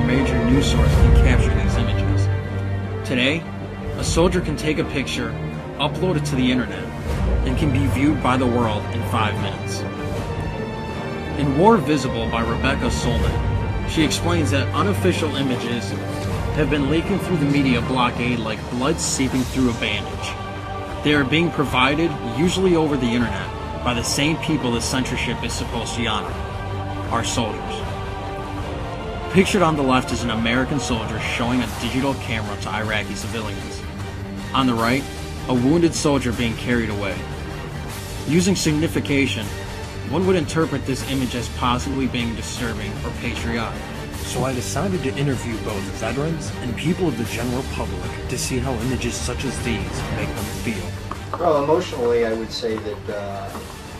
major news source can capture these images. Today, a soldier can take a picture, upload it to the internet, and can be viewed by the world in 5 minutes. In War Visible by Rebecca Solnit, she explains that unofficial images have been leaking through the media blockade like blood seeping through a bandage. They are being provided, usually over the internet, by the same people the censorship is supposed to honor, our soldiers. Pictured on the left is an American soldier showing a digital camera to Iraqi civilians. On the right, a wounded soldier being carried away. Using signification, one would interpret this image as possibly being disturbing or patriotic. So I decided to interview both veterans and people of the general public to see how images such as these make them feel. Well, emotionally, I would say that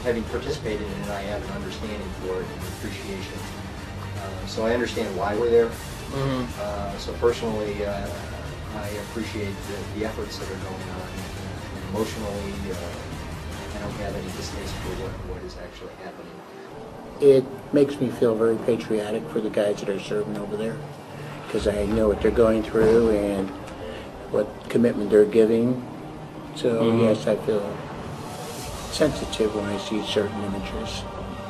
having participated in it, I have an understanding for it and appreciation. So I understand why we're there. So personally, I appreciate the efforts that are going on. And emotionally, I don't have any distaste for what is actually happening. It makes me feel very patriotic for the guys that are serving over there, because I know what they're going through and what commitment they're giving. So yes, I feel sensitive when I see certain images.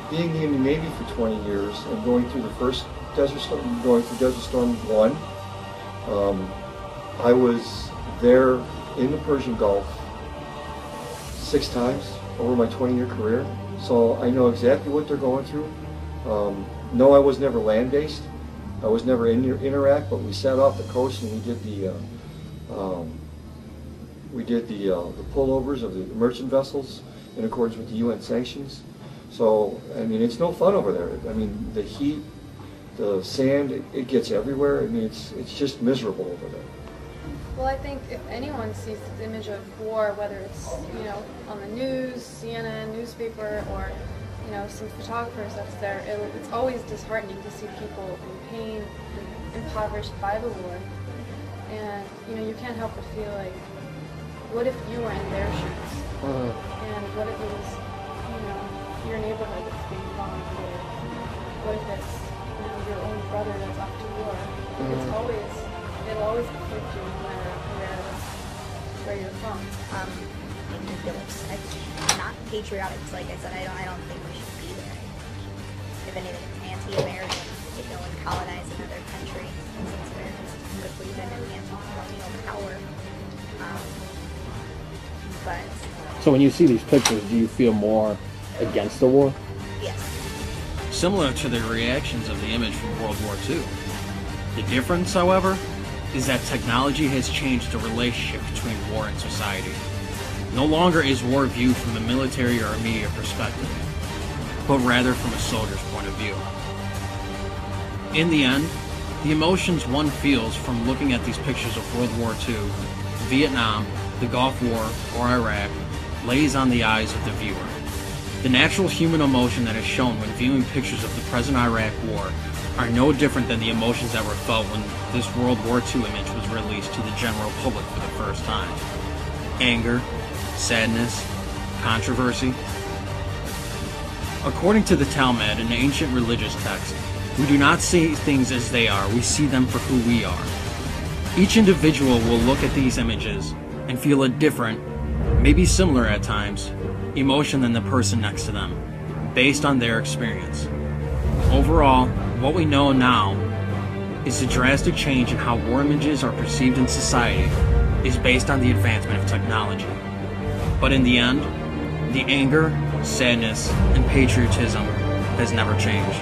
Being in the Navy for 20 years and going through the first Desert Storm, going through Desert Storm 1, I was there in the Persian Gulf 6 times over my 20-year career. So I know exactly what they're going through. No, I was never land-based. I was never in Iraq, but we sat off the coast and we did the pullovers of the merchant vessels in accordance with the UN sanctions. So I mean, it's no fun over there. I mean, the heat, the sand, it gets everywhere. I mean, it's just miserable over there. Well, I think if anyone sees this image of war, whether it's, on the news, CNN, newspaper, or, some photographers that's there, it's always disheartening to see people in pain, impoverished by the war. And, you can't help but feel like, what if you were in their shoes? And what if it was, your neighborhood that's being bombed, or what if it's, your own brother that's off to war? It'll always affect you no matter where you're from. Make me feel upset. Not patriotic, because like I said, I don't think we should be there. If anything, it's anti-American to go and colonize another country, since Americans typically been in anti-colonial power. So when you see these pictures, do you feel more against the war? Yes. Similar to the reactions of the image from World War II. The difference, however, is that technology has changed the relationship between war and society. No longer is war viewed from a military or a media perspective, but rather from a soldier's point of view. In the end, the emotions one feels from looking at these pictures of World War II, Vietnam, the Gulf War, or Iraq lays on the eyes of the viewer. The natural human emotion that is shown when viewing pictures of the present Iraq War are no different than the emotions that were felt when this World War II image was released to the general public for the first time. Anger, sadness, controversy. According to the Talmud, an ancient religious text, we do not see things as they are, we see them for who we are. Each individual will look at these images and feel a different, maybe similar at times, emotion than the person next to them, based on their experience. Overall, what we know now is the drastic change in how war images are perceived in society is based on the advancement of technology. But in the end, the anger, sadness, and patriotism has never changed.